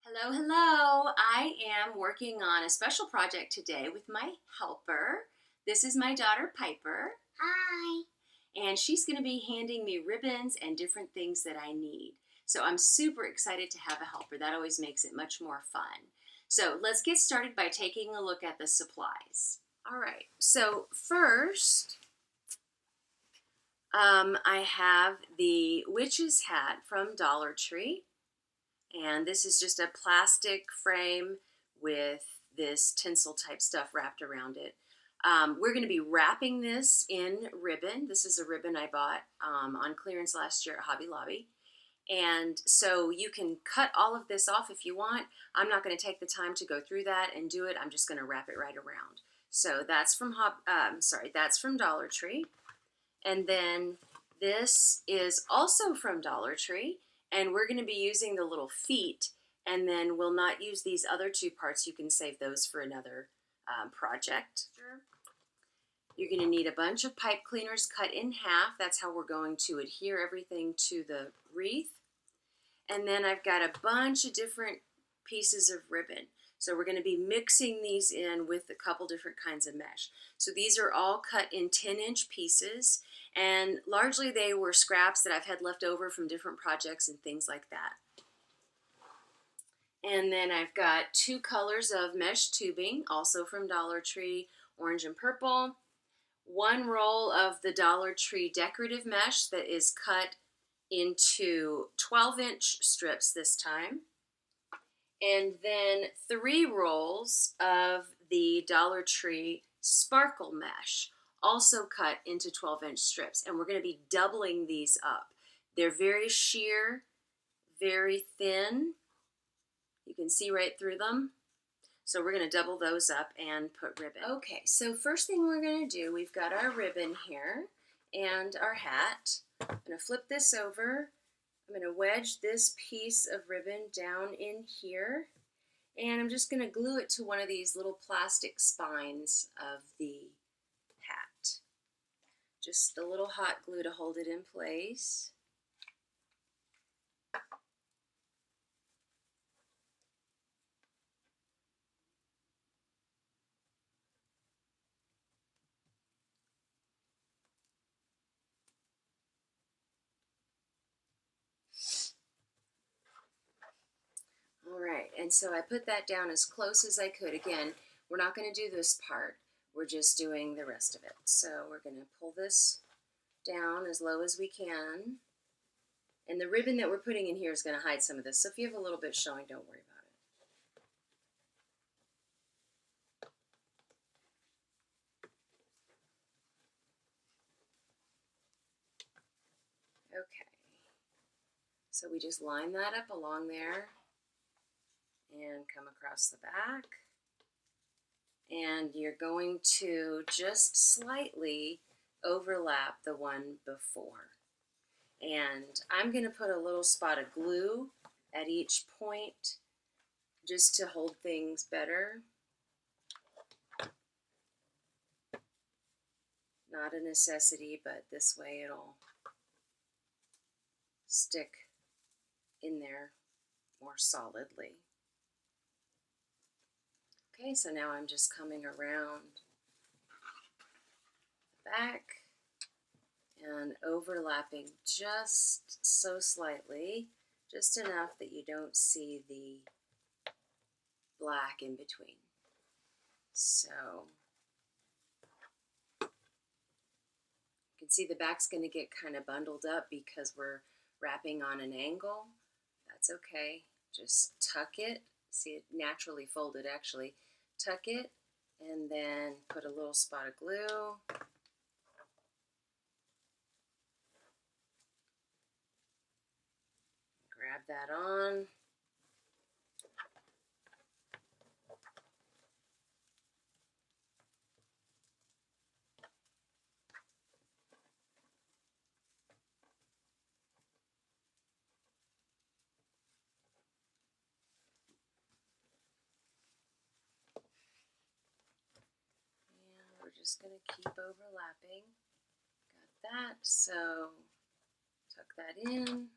Hello, hello. I am working on a special project today with my helper. This is my daughter, Piper. Hi. And she's going to be handing me ribbons and different things that I need. So I'm super excited to have a helper. That always makes it much more fun. So let's get started by taking a look at the supplies. All right, so first, I have the witch's hat from Dollar Tree. And this is just a plastic frame with this tinsel type stuff wrapped around it. We're going to be wrapping this in ribbon. This is a ribbon I bought on clearance last year at Hobby Lobby. And so you can cut all of this off if you want. I'm not going to take the time to go through that and do it. I'm just going to wrap it right around. So that's from that's from Dollar Tree. And then this is also from Dollar Tree. And we're going to be using the little feet, and then we'll not use these other two parts. You can save those for another project. You're going to need a bunch of pipe cleaners cut in half. That's how we're going to adhere everything to the wreath. And then I've got a bunch of different pieces of ribbon. So we're going to be mixing these in with a couple different kinds of mesh. So these are all cut in 10-inch pieces, and largely they were scraps that I've had left over from different projects and things like that. And then I've got two colors of mesh tubing, also from Dollar Tree, orange and purple. One roll of the Dollar Tree decorative mesh that is cut into 12-inch strips this time. And then 3 rolls of the Dollar Tree sparkle mesh, also cut into 12-inch strips. And we're going to be doubling these up. They're very sheer, very thin. You can see right through them. So we're going to double those up and put ribbon. Okay, so first thing we're going to do, we've got our ribbon here and our hat. I'm going to flip this over. I'm going to wedge this piece of ribbon down in here, and I'm just going to glue it to one of these little plastic spines of the hat. Just a little hot glue to hold it in place. All right, and so I put that down as close as I could. Again, we're not going to do this part. We're just doing the rest of it. So we're going to pull this down as low as we can. And the ribbon that we're putting in here is going to hide some of this. So if you have a little bit showing, don't worry about it. Okay. So we just line that up along there and come across the back. And you're going to just slightly overlap the one before. And I'm going to put a little spot of glue at each point just to hold things better. Not a necessity, but this way it'll stick in there more solidly. Okay, so now I'm just coming around the back and overlapping just so slightly, just enough that you don't see the black in between. So you can see the back's going to get kind of bundled up because we're wrapping on an angle. That's okay. Just tuck it. See it naturally folded actually. Tuck it and then put a little spot of glue. Grab that on. We're just going to keep overlapping. Got that, so tuck that in.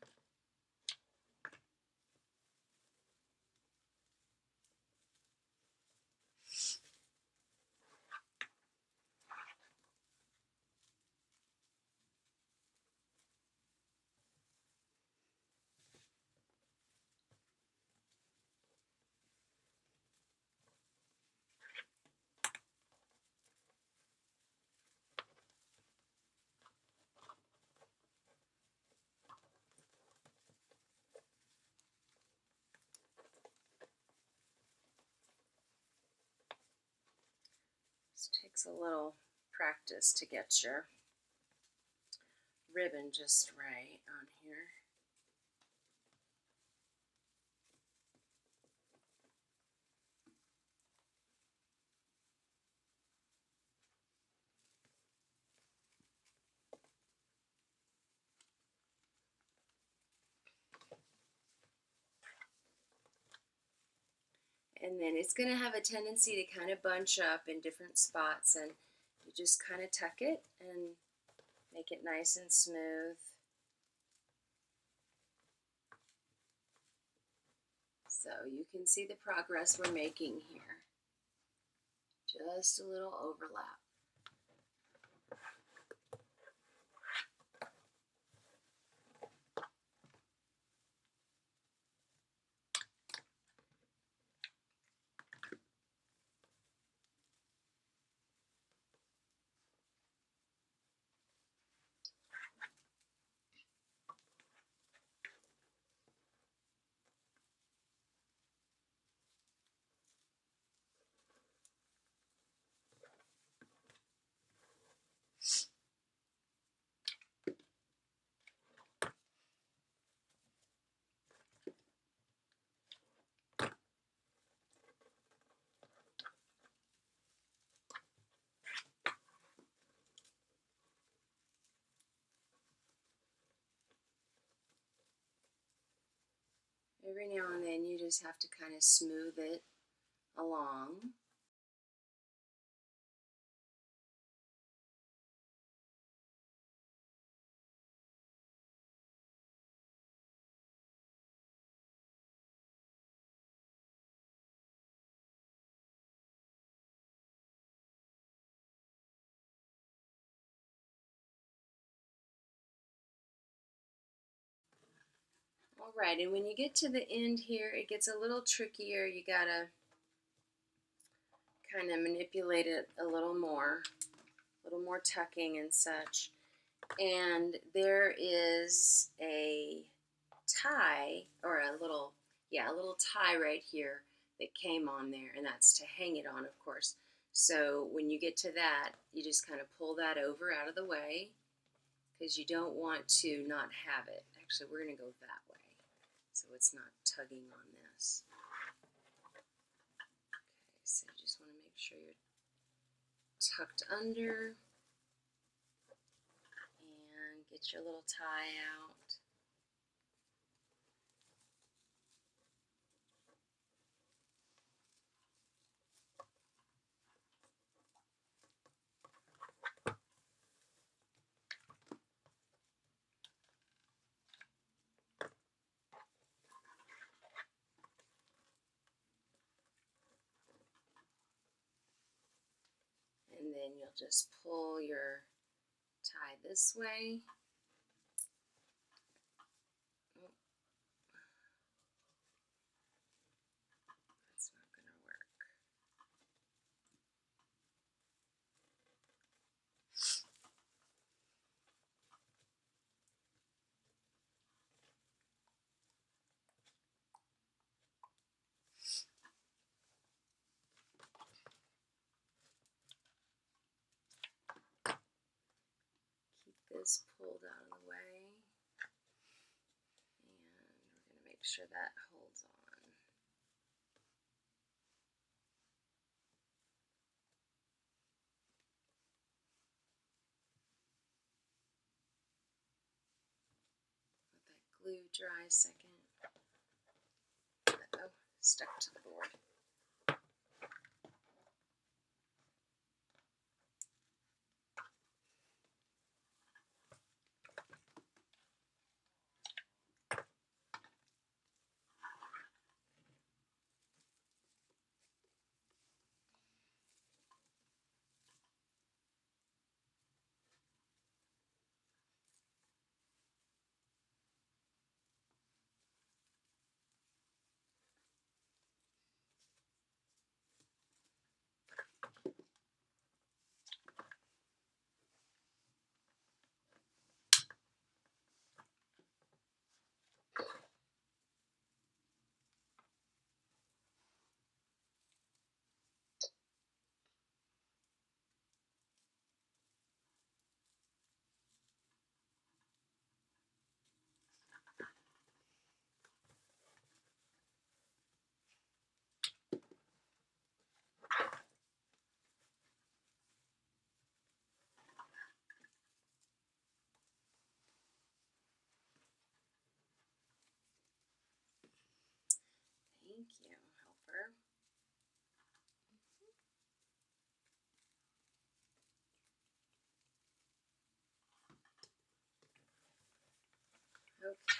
takes a little practice to get your ribbon just right on here. And then it's going to have a tendency to kind of bunch up in different spots, and you just kind of tuck it and make it nice and smooth. So you can see the progress we're making here. Just a little overlap. Every now and then you just have to kind of smooth it along. Alright, and when you get to the end here, it gets a little trickier. You gotta kind of manipulate it a little more tucking and such. And there is a tie, or a little tie right here that came on there, and that's to hang it on, of course. So when you get to that, you just kind of pull that over out of the way, because you don't want to not have it. Actually, we're going to go that way, so it's not tugging on this. Okay, so you just want to make sure you're tucked under, and get your little tie out. And then you'll just pull your tie this way. Oh, that's not going to work. Keep this pulled out of the way, and we're going to make sure that holds on. Let that glue dry a second. Uh-oh, stuck to the board.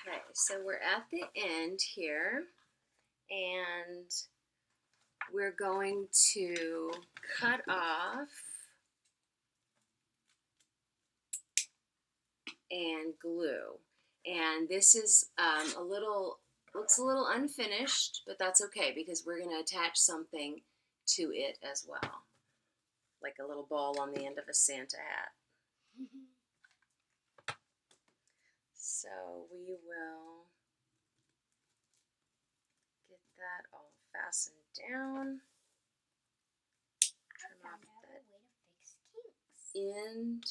Okay, so we're at the end here, and we're going to cut off and glue. And this is looks a little unfinished, but that's okay because we're going to attach something to it as well, like a little ball on the end of a Santa hat. So we will get that all fastened down. Trim off that end.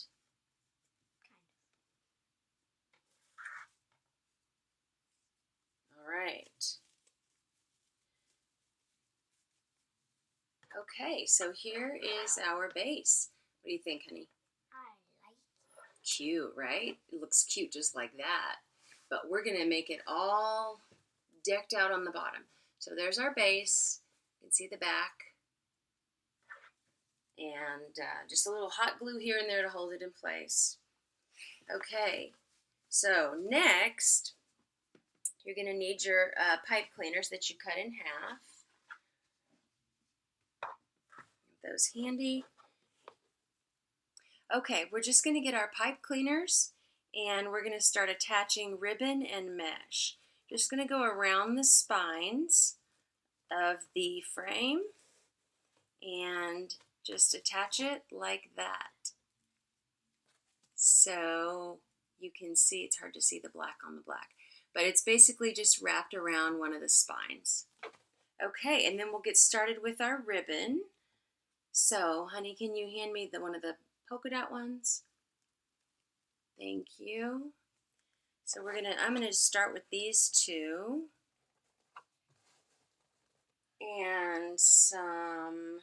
All right. Okay, so here is our base. What do you think, honey? I like it. Cute, right? It looks cute just like that. But we're going to make it all decked out on the bottom. So there's our base. You can see the back. And just a little hot glue here and there to hold it in place. Okay, so next, you're going to need your pipe cleaners that you cut in half. Get those handy. Okay, we're just going to get our pipe cleaners and we're going to start attaching ribbon and mesh. Just going to go around the spines of the frame and just attach it like that. So you can see, it's hard to see the black on the black, but it's basically just wrapped around one of the spines. Okay, and then we'll get started with our ribbon. So, honey, can you hand me one of the polka dot ones? Thank you. So I'm gonna start with these two and some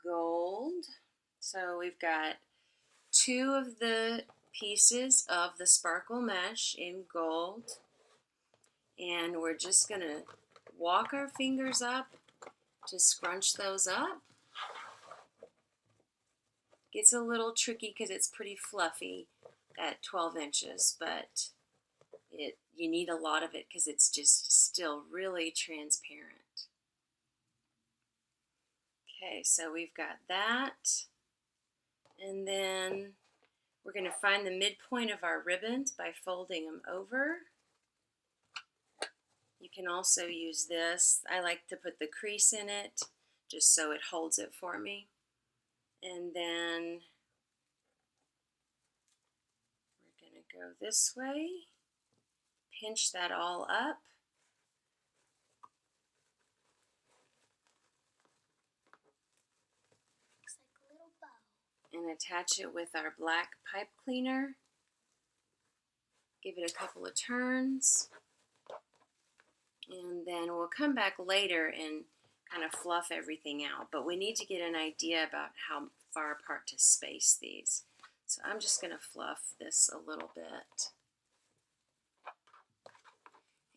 gold. So we've got two of the pieces of the sparkle mesh in gold, and we're just gonna walk our fingers up to scrunch those up. Gets a little tricky because it's pretty fluffy at 12 inches, but you need a lot of it because it's just still really transparent. Okay, so we've got that, and then we're going to find the midpoint of our ribbons by folding them over. You can also use this. I like to put the crease in it just so it holds it for me. And then we're going to go this way, pinch that all up. Looks like a little bow. And attach it with our black pipe cleaner. Give it a couple of turns. And then we'll come back later and kind of fluff everything out. But we need to get an idea about how far apart to space these. So I'm just going to fluff this a little bit.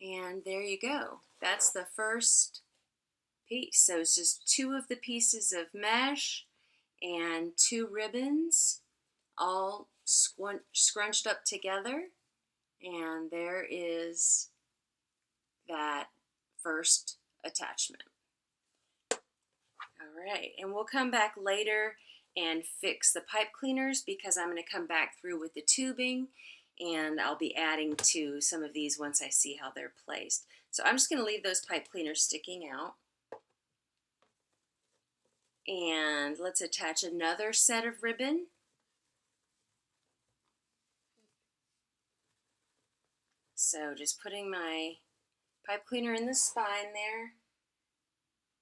And there you go. That's the first piece. So it's just two of the pieces of mesh and two ribbons all scrunched up together. And there is that first attachment. All right, and we'll come back later and fix the pipe cleaners because I'm going to come back through with the tubing and I'll be adding to some of these once I see how they're placed. So I'm just going to leave those pipe cleaners sticking out. And let's attach another set of ribbon. So just putting my pipe cleaner in the spine there.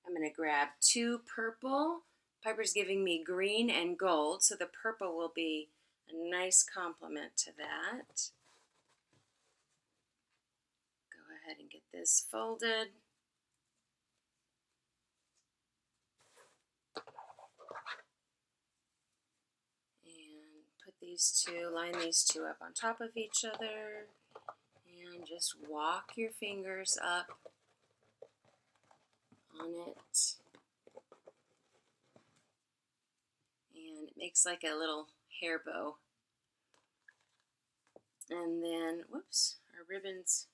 I'm going to grab two purple. Piper's giving me green and gold, so the purple will be a nice complement to that. Go ahead and get this folded. And put these two, line these two up on top of each other. And just walk your fingers up on it. And it makes like a little hair bow. And then, whoops, our ribbons,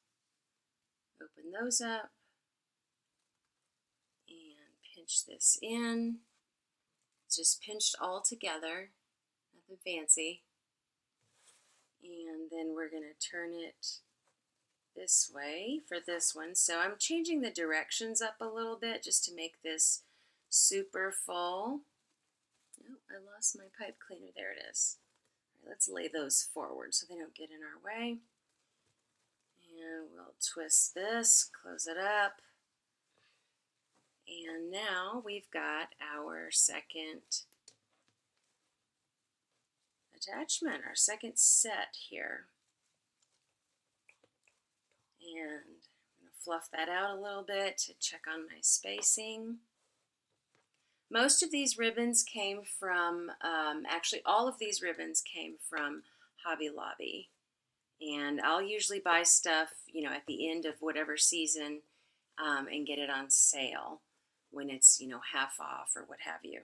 open those up and pinch this in. It's just pinched all together, nothing fancy. And then we're going to turn it this way for this one. So I'm changing the directions up a little bit just to make this super full. Oh, I lost my pipe cleaner. There it is. All right, let's lay those forward so they don't get in our way. And we'll twist this, close it up. And now we've got our second attachment, our second set here. And I'm going to fluff that out a little bit to check on my spacing. Most of these ribbons came from, actually all of these ribbons came from Hobby Lobby. And I'll usually buy stuff, at the end of whatever season and get it on sale when it's, half off or what have you.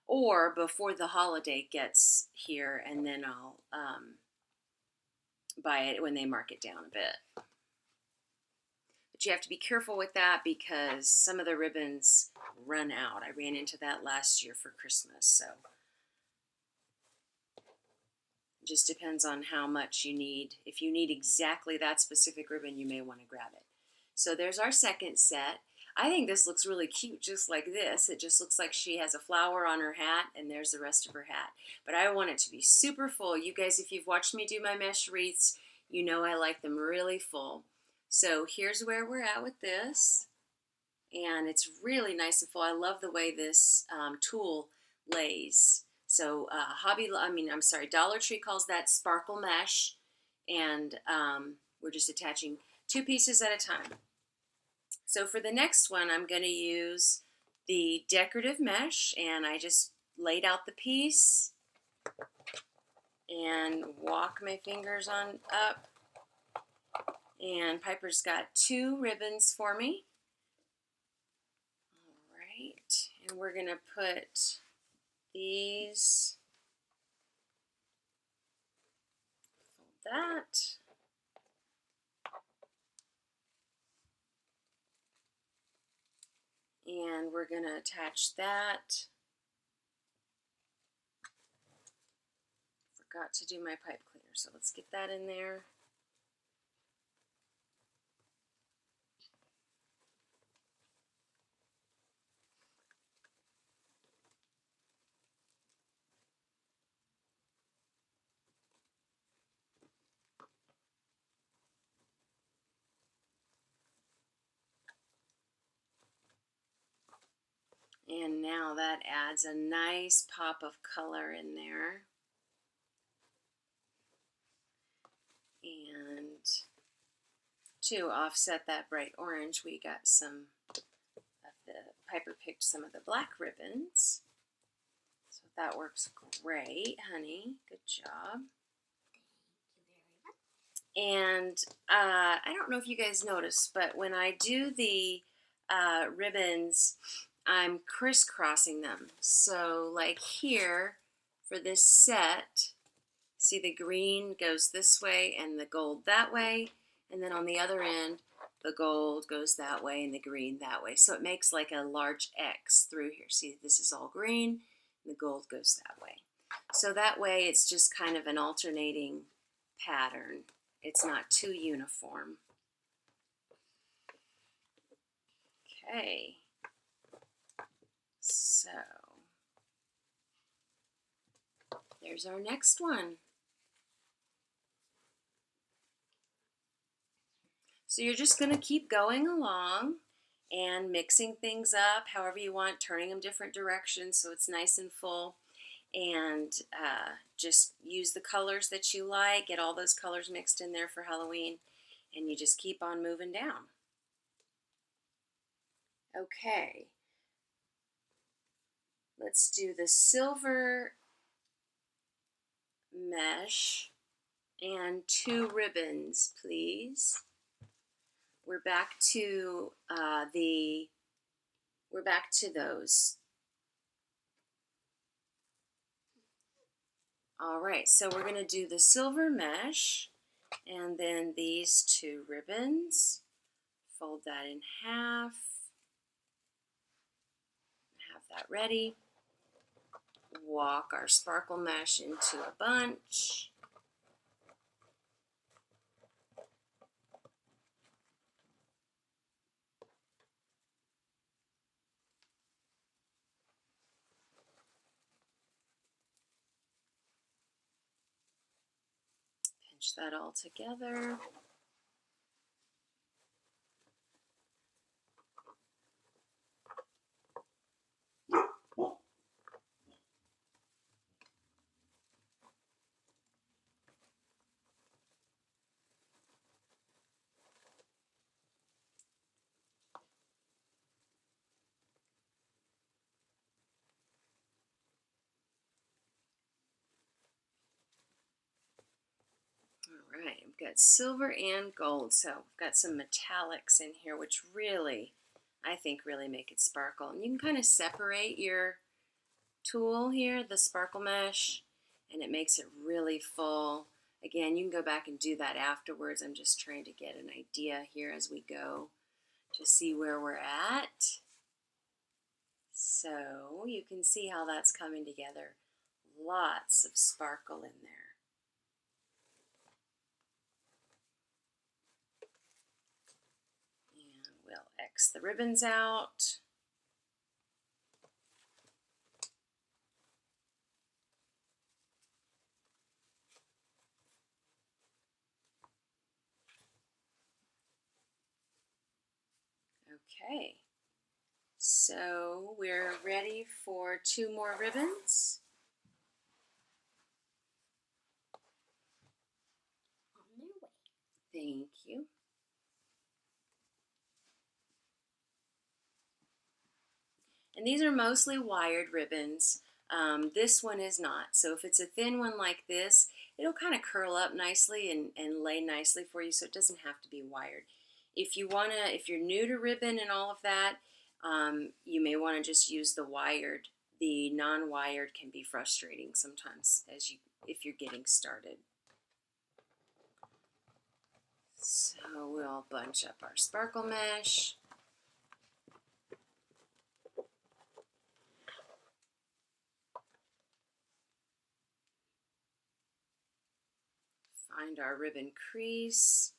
Or before the holiday gets here, and then I'll buy it when they mark it down a bit. But you have to be careful with that because some of the ribbons run out. I ran into that last year for Christmas, so it just depends on how much you need. If you need exactly that specific ribbon, you may want to grab it. So there's our second set. I think this looks really cute just like this. It just looks like she has a flower on her hat and there's the rest of her hat. But I want it to be super full. You guys, if you've watched me do my mesh wreaths, you know I like them really full. So here's where we're at with this. And it's really nice and full. I love the way this tool lays. So Dollar Tree calls that sparkle mesh. And we're just attaching 2 pieces at a time. So for the next one, I'm going to use the decorative mesh, and I just laid out the piece and walk my fingers on up. And Piper's got 2 ribbons for me. All right, and we're going to put these, fold that. And we're going to attach that. Forgot to do my pipe cleaner, so let's get that in there. And now that adds a nice pop of color in there. And to offset that bright orange, we got some of Piper picked some of the black ribbons. So that works great, honey. Good job. And I don't know if you guys noticed, but when I do the ribbons, I'm crisscrossing them. So like here for this set, see the green goes this way and the gold that way. And then on the other end, the gold goes that way and the green that way. So it makes like a large X through here. See, this is all green and the gold goes that way. So that way it's just kind of an alternating pattern. It's not too uniform. Okay. So there's our next one. So you're just going to keep going along and mixing things up however you want, turning them different directions so it's nice and full. And just use the colors that you like, get all those colors mixed in there for Halloween, and you just keep on moving down. Okay. Let's do the silver mesh and 2 ribbons, please. We're back to those. All right, so we're going to do the silver mesh, And then these two ribbons, fold that in half, have that ready. Walk our sparkle mesh into a bunch. Pinch that all together. All right, we've got silver and gold, so we've got some metallics in here, which really, I think, really make it sparkle. And you can kind of separate your tool here, the sparkle mesh, and it makes it really full. Again, you can go back and do that afterwards. I'm just trying to get an idea here as we go to see where we're at. So you can see how that's coming together. Lots of sparkle in there. And we'll X the ribbons out. Okay, so we're ready for 2 more ribbons. On their way. Thank you. And these are mostly wired ribbons. This one is not. So if it's a thin one like this, it'll kind of curl up nicely and lay nicely for you, so it doesn't have to be wired. If you're new to ribbon and all of that, you may want to just use the wired. The non-wired can be frustrating sometimes if you're getting started. So we'll bunch up our sparkle mesh. Find our ribbon crease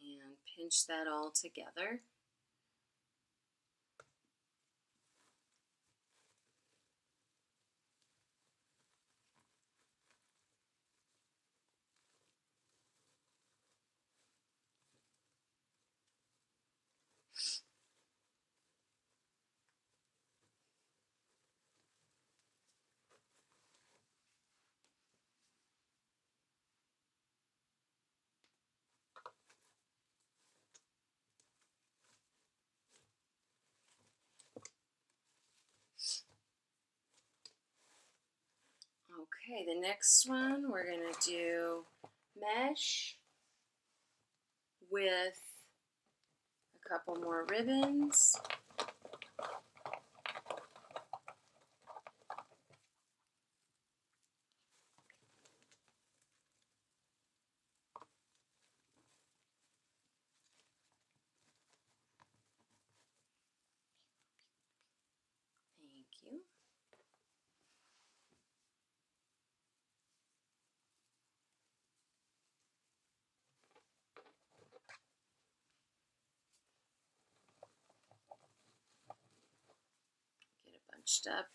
and pinch that all together. Okay, the next one we're going to do mesh with a couple more ribbons. Thank you. Get it bunched up.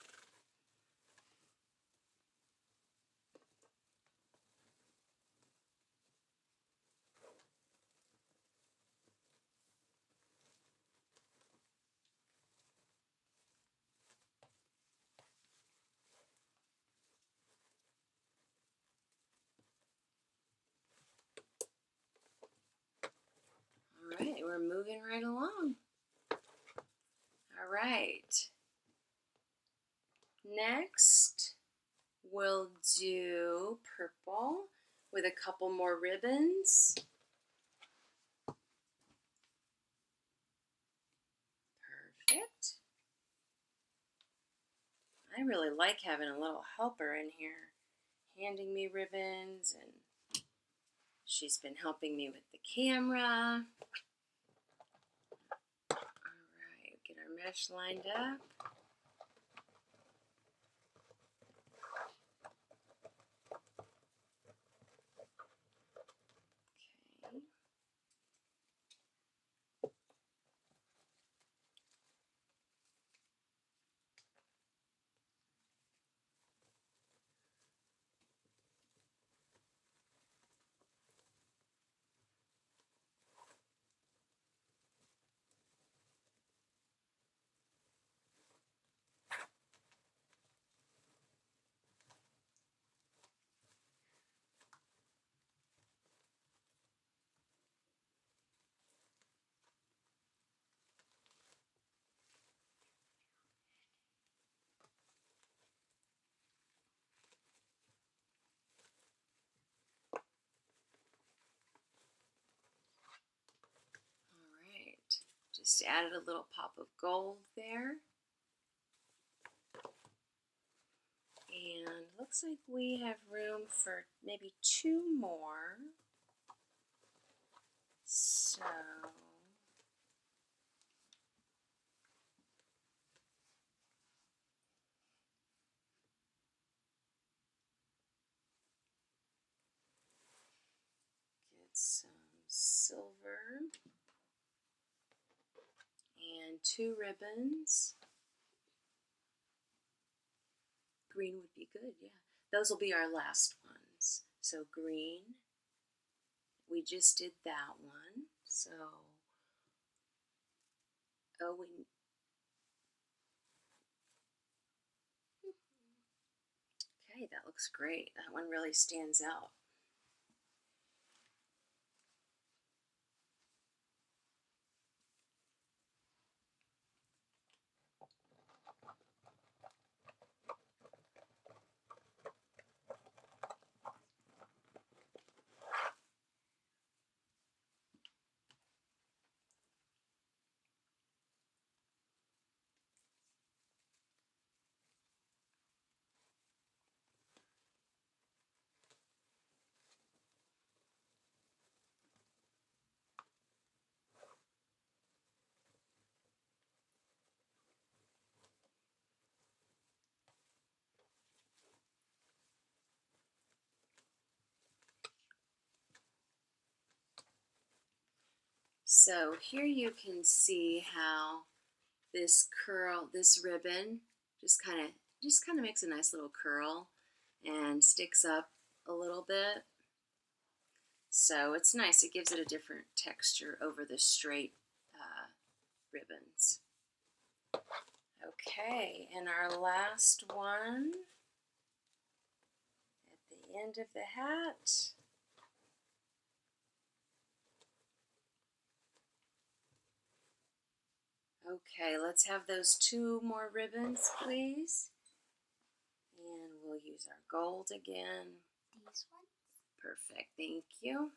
All right, we're moving right along. All right. Next, we'll do purple with a couple more ribbons. Perfect. I really like having a little helper in here. handing me ribbons, and she's been helping me with the camera. Alright, get our mesh lined up. Okay. Alright, just added a little pop of gold there. And looks like we have room for maybe 2 more. So get some silver and 2 ribbons. Green would be good, yeah. Those will be our last ones. So green, we just did that one. So, oh, okay, that looks great. That one really stands out. So here you can see how this ribbon just kind of makes a nice little curl and sticks up a little bit. So it's nice. It gives it a different texture over the straight ribbons. Okay, and our last one at the end of the hat. Okay, let's have those 2 more ribbons, please. And we'll use our gold again. These ones? Perfect, thank you.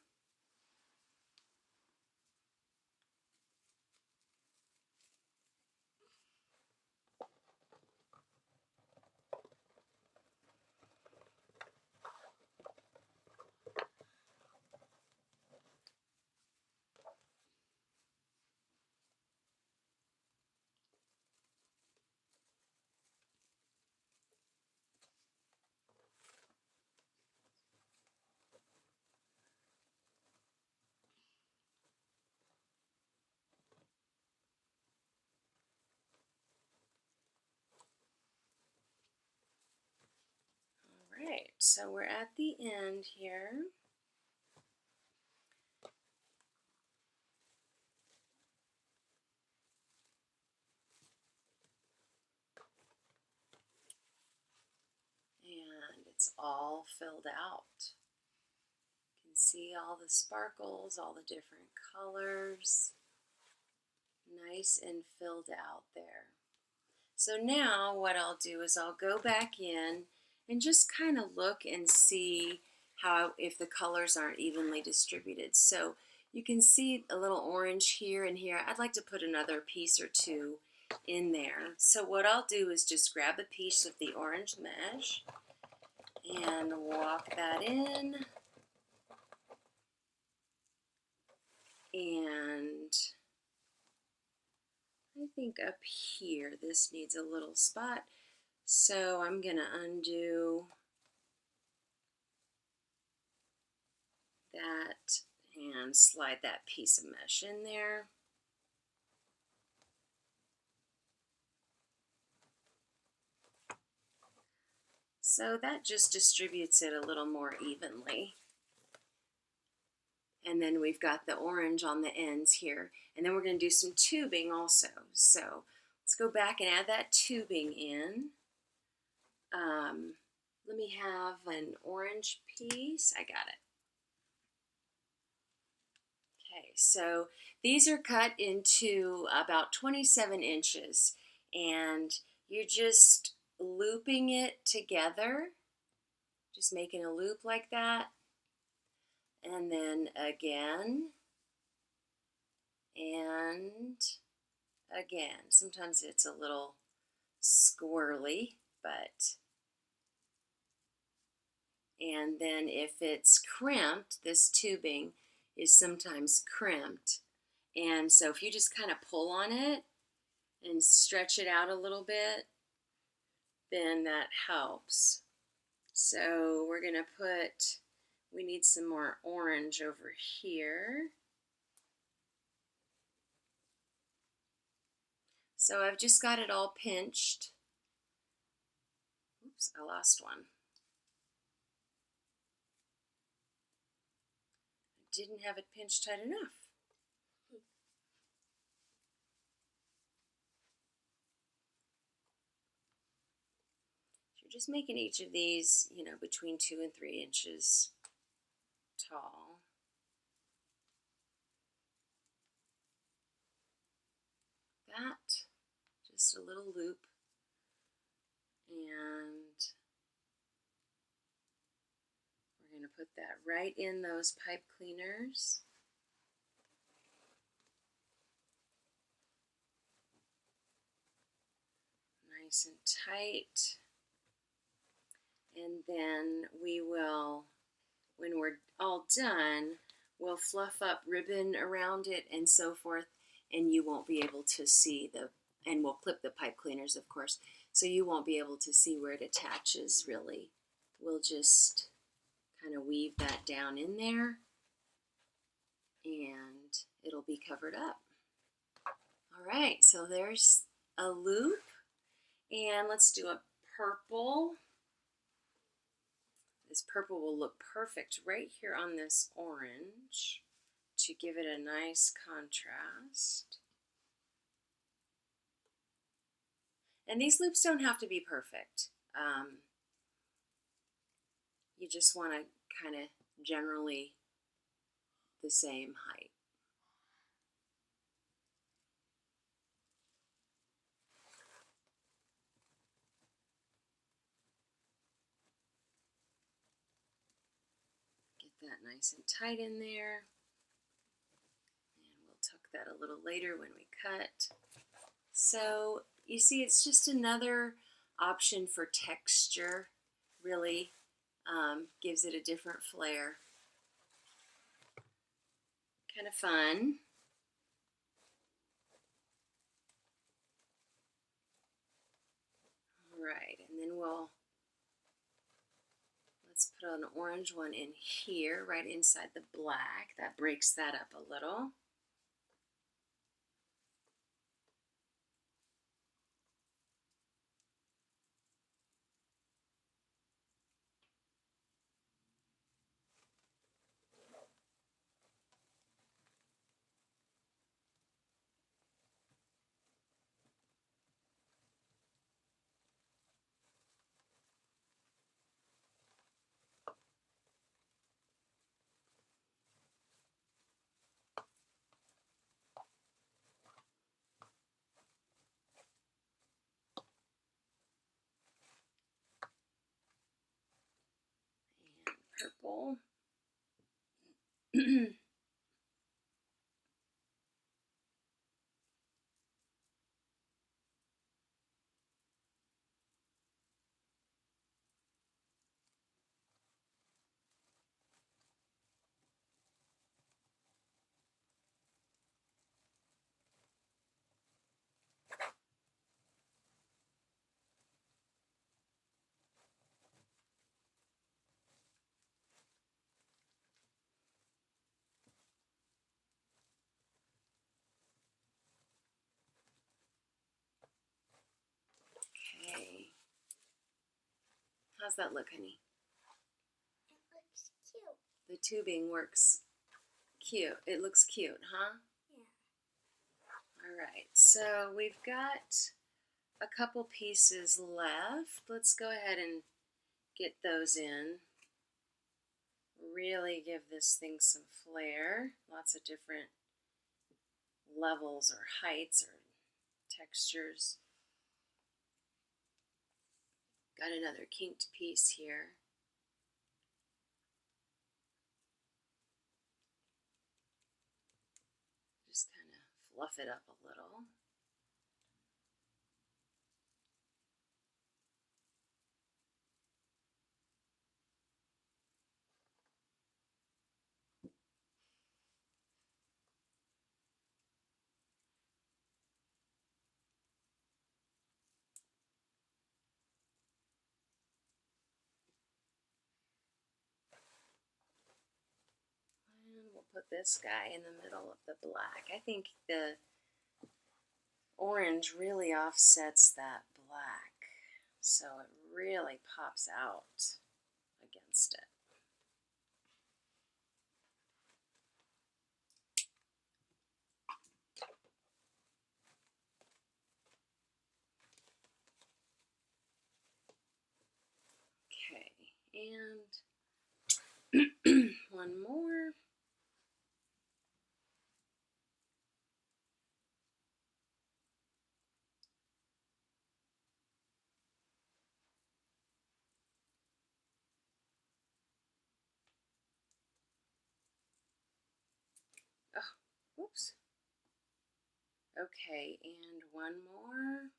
Alright, so we're at the end here. And it's all filled out. You can see all the sparkles, all the different colors. Nice and filled out there. So now what I'll do is I'll go back in and just kind of look and see if the colors aren't evenly distributed. So you can see a little orange here and here. I'd like to put another piece or 2 in there. So what I'll do is just grab a piece of the orange mesh and that in. And I think up here, this needs a little spot. So I'm going to undo that and slide that piece of mesh in there. So that just distributes it a little more evenly. And then we've got the orange on the ends here. And then we're going to do some tubing also. So let's go back and add that tubing in. Let me have an orange piece. I got it. Okay, so these are cut into about 27 inches. And you're just looping it together. Just making a loop like that. And then again. And again. Sometimes it's a little squirrely, but... And then if it's crimped, this tubing is sometimes crimped. And so if you just kind of pull on it and stretch it out a little bit, then that helps. So we're going to put, we need some more orange over here. So I've just got it all pinched. Oops, I lost one. I didn't have it pinched tight enough. You're just making each of these, you know, between 2 and 3 inches tall. That, just a little loop, and we're going to put that right in those pipe cleaners. Nice and tight. And then we will, when we're all done, we'll fluff up ribbon around it and so forth, and you won't be able to see the, and we'll clip the pipe cleaners, of course, so you won't be able to see where it attaches really. We'll just kind of weave that down in there, and it'll be covered up. All right, so there's a loop, and let's do a purple. This purple will look perfect right here on this orange to give it a nice contrast. And these loops don't have to be perfect. You just want to kind of generally the same height. Get that nice and tight in there. And we'll tuck that a little later when we cut. So you see, it's just another option for texture, really. Gives it a different flair. Kind of fun. All right, and then let's put an orange one in here, right inside the black. That breaks that up a little. Purple. How's that look, honey? It looks cute. The tubing works cute. It looks cute, huh? Yeah. All right, so we've got a couple pieces left. Let's go ahead and get those in. Really give this thing some flair. Lots of different levels or heights or textures. Got another kinked piece here. Just kind of fluff it up a little. And we'll put this guy in the middle of the black. I think the orange really offsets that black, so it really pops out against it. Okay, and one more. Oh, oops. Okay, and one more.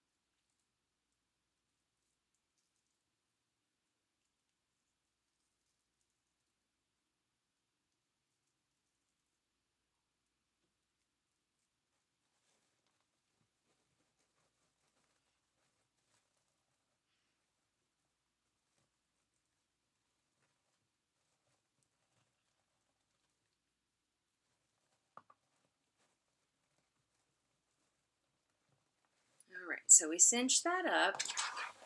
All right, so we cinch that up,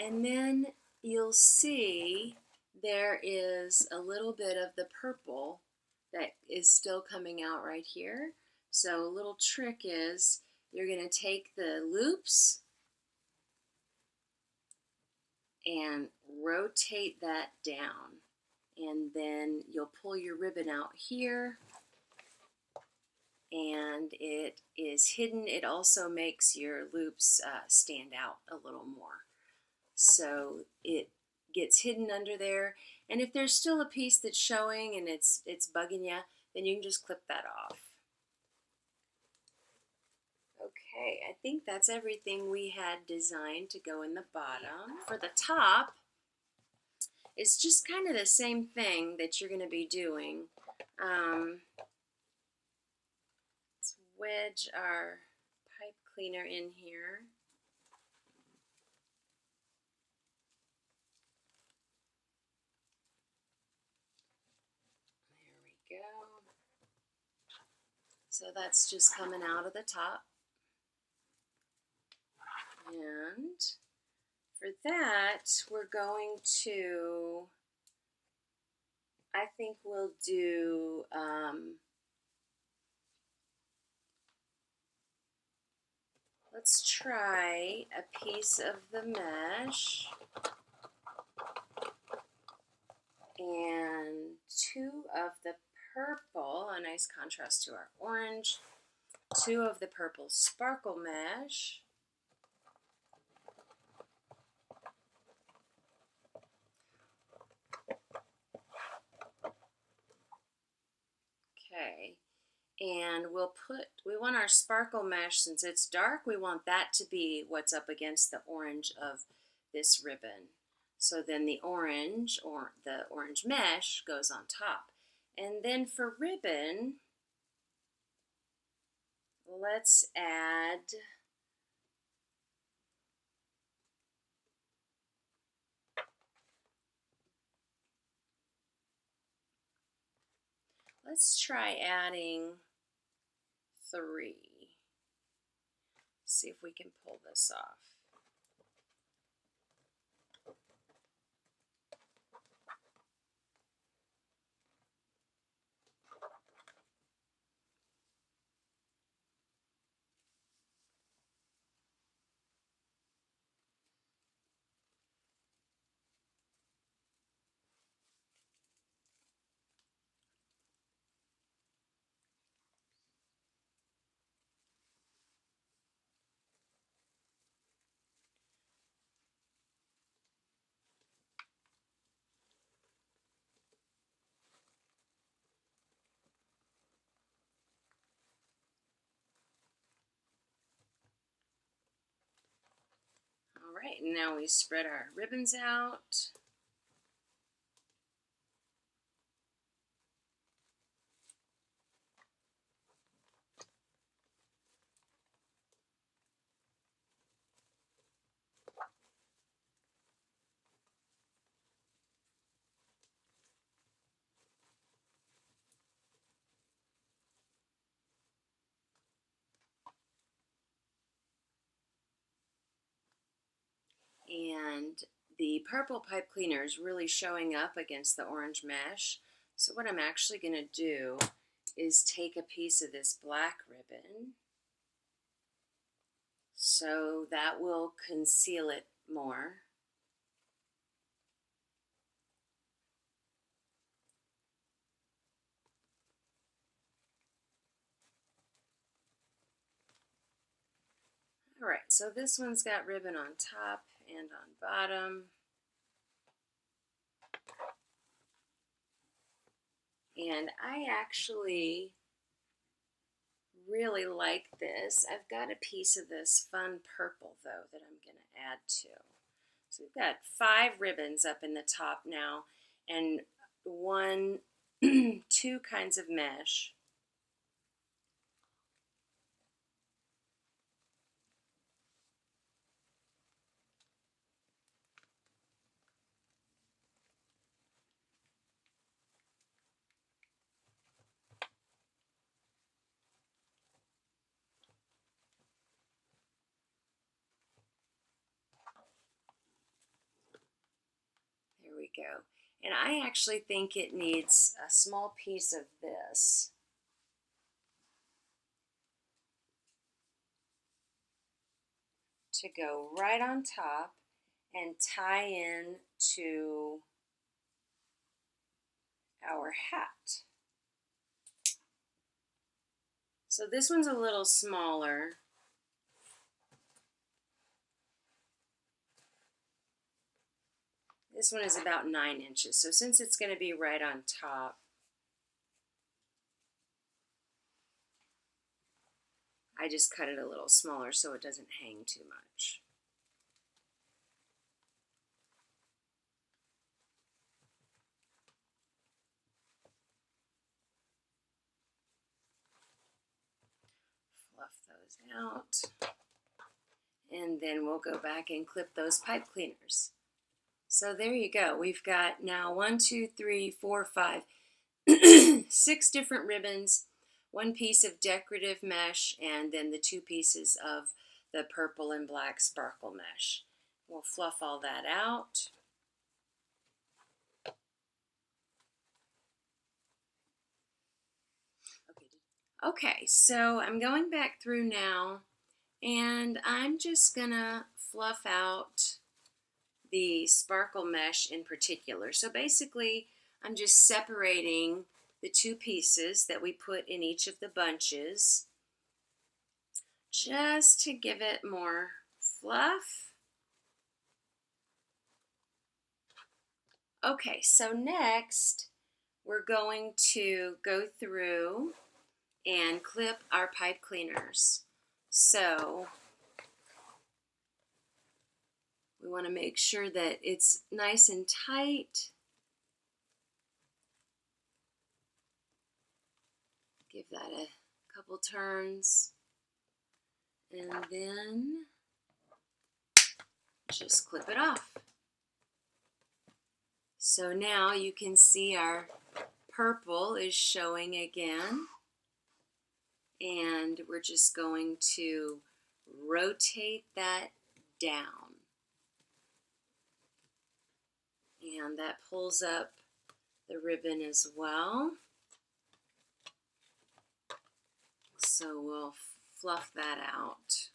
and then you'll see there is a little bit of the purple that is still coming out right here. So a little trick is you're going to take the loops and rotate that down, and then you'll pull your ribbon out here, and it is hidden. It also makes your loops stand out a little more. So it gets hidden under there, and if there's still a piece that's showing and it's bugging you, then you can just clip that off. Okay, I think that's everything we had designed to go in the bottom. For the top, it's just kind of the same thing that you're going to be doing. Let's wedge our pipe cleaner in here. There we go. So that's just coming out of the top. And for that, we're going to, I think we'll do, let's try a piece of the mesh and two of the purple, a nice contrast to our orange, two of the purple sparkle mesh, okay, and we want our sparkle mesh, since it's dark, we want that to be what's up against the orange of this ribbon. So then the orange, or the orange mesh, goes on top. And then for ribbon, let's add let's try adding 3. See if we can pull this off. right, now we spread our ribbons out. And the purple pipe cleaner is really showing up against the orange mesh. So what I'm actually going to do is take a piece of this black ribbon, so that will conceal it more. All right, so this one's got ribbon on top and on bottom. And I actually really like this. I've got a piece of this fun purple though that I'm going to add to. So we've got 5 ribbons up in the top now, and 2 kinds of mesh. There we go. And I actually think it needs a small piece of this. To go right on top and tie in to our hat. So this one's a little smaller. This one is about 9 inches. So since it's going to be right on top, I just cut it a little smaller so it doesn't hang too much. Fluff those out. And then we'll go back and clip those pipe cleaners. So there you go. We've got now 1, 2, 3, 4, 5, 6 different ribbons, 1 piece of decorative mesh, and then the 2 pieces of the purple and black sparkle mesh. We'll fluff all that out. Okay, so I'm going back through now, and I'm just gonna fluff out the sparkle mesh in particular. So basically, I'm just separating the 2 pieces that we put in each of the bunches just to give it more fluff. Okay, so next we're going to go through and clip our pipe cleaners. So we want to make sure that it's nice and tight. Give that a couple turns, and then just clip it off. So now you can see our purple is showing again, and we're just going to rotate that down. And that pulls up the ribbon as well. So we'll fluff that out.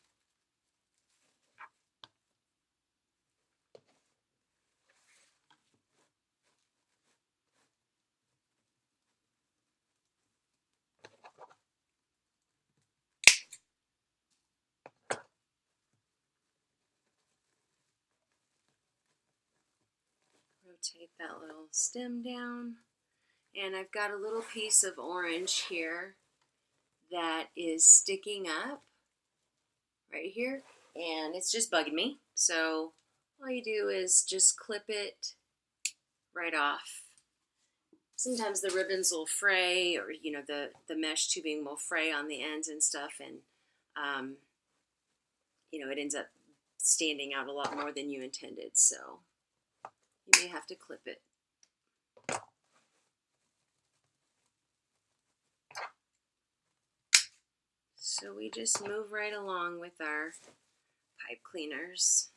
Rotate that little stem down. And I've got a little piece of orange here that is sticking up right here, and it's just bugging me. So all you do is just clip it right off. Sometimes the ribbons will fray, or you know, the mesh tubing will fray on the ends and stuff, and you know, it ends up standing out a lot more than you intended, so you may have to clip it. So we just move right along with our pipe cleaners.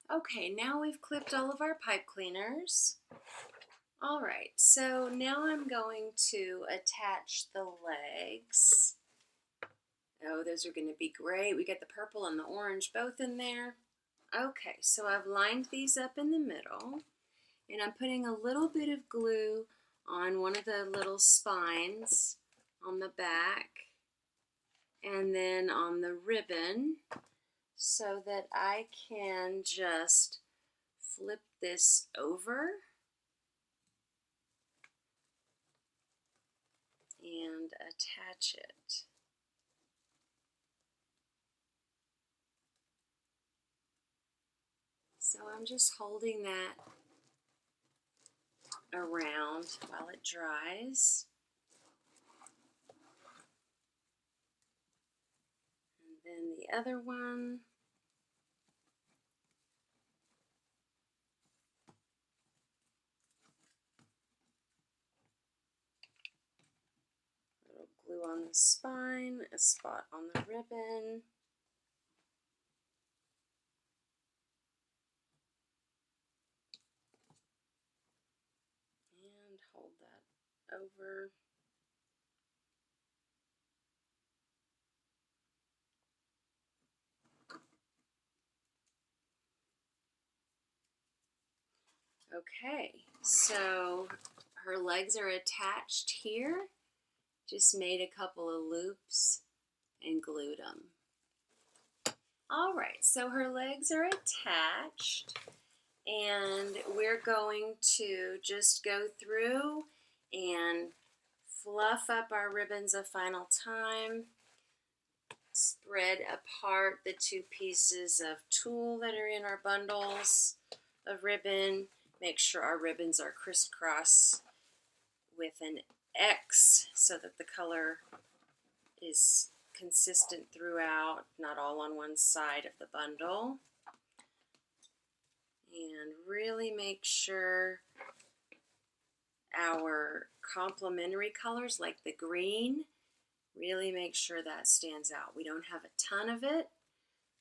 Okay, now we've clipped all of our pipe cleaners. All right, so now I'm going to attach the legs. Oh, those are going to be great. We got the purple and the orange both in there. Okay, so I've lined these up in the middle, and I'm putting a little bit of glue on one of the little spines on the back, and then on the ribbon, so that I can just flip this over and attach it. So I'm just holding that around while it dries. And then the other one. A little glue on the spine, a spot on the ribbon. And hold that over. Okay, so her legs are attached here. Just made a couple of loops and glued them. All right, so her legs are attached, and we're going to just go through and fluff up our ribbons a final time. Spread apart the two pieces of tulle that are in our bundles of ribbon. Make sure our ribbons are crisscross with an X so that the color is consistent throughout, not all on one side of the bundle. And really make sure our complementary colors, like the green, really make sure that stands out. We don't have a ton of it,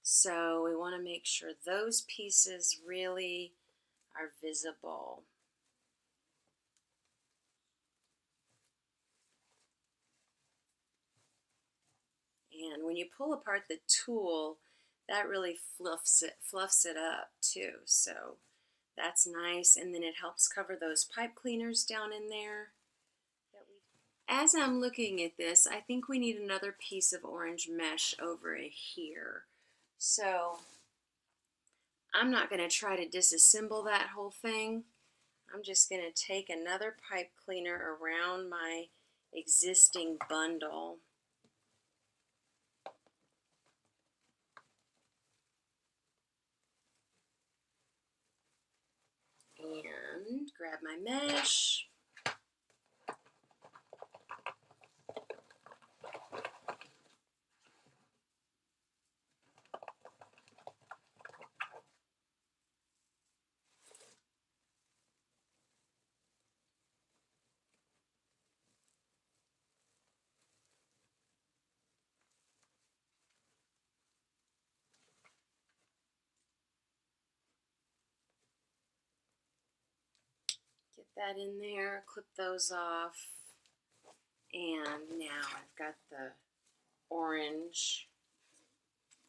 so we want to make sure those pieces really are visible. And when you pull apart the tulle, that really fluffs it up too. So that's nice, and then it helps cover those pipe cleaners down in there. As I'm looking at this, I think we need another piece of orange mesh over here. So I'm not going to try to disassemble that whole thing. I'm just going to take another pipe cleaner around my existing bundle. And grab my mesh. that in there, clip those off. And now I've got the orange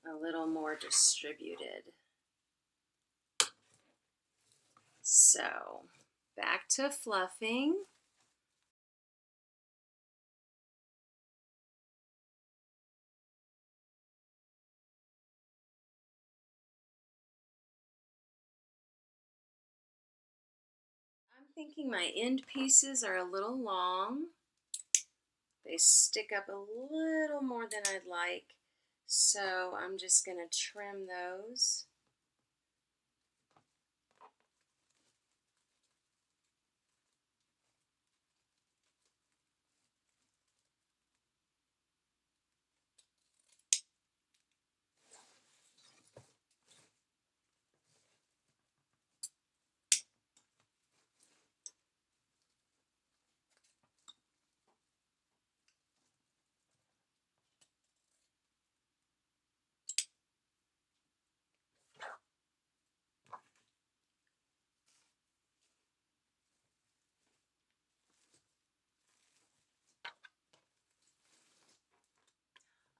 a little more distributed. So back to fluffing. I'm thinking my end pieces are a little long. They stick up a little more than I'd like, so I'm just going to trim those.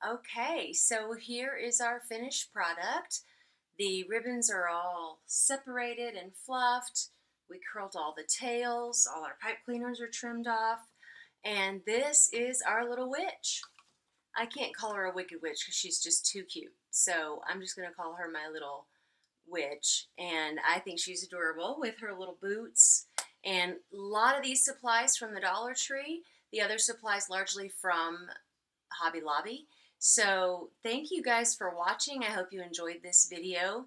Okay, so here is our finished product. The ribbons are all separated and fluffed. We curled all the tails, all our pipe cleaners are trimmed off, and this is our little witch. I can't call her a wicked witch because she's just too cute, so I'm just going to call her my little witch, and I think she's adorable with her little boots. And a lot of these supplies from the Dollar Tree, the other supplies largely from Hobby Lobby. So thank you guys for watching. I hope you enjoyed this video.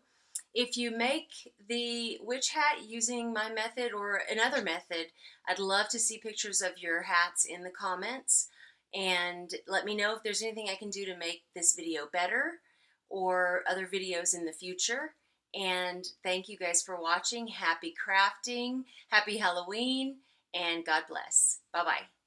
If you make the witch hat using my method or another method, I'd love to see pictures of your hats in the comments. And let me know if there's anything I can do to make this video better or other videos in the future. And thank you guys for watching. Happy crafting, happy Halloween, and God bless. Bye-bye.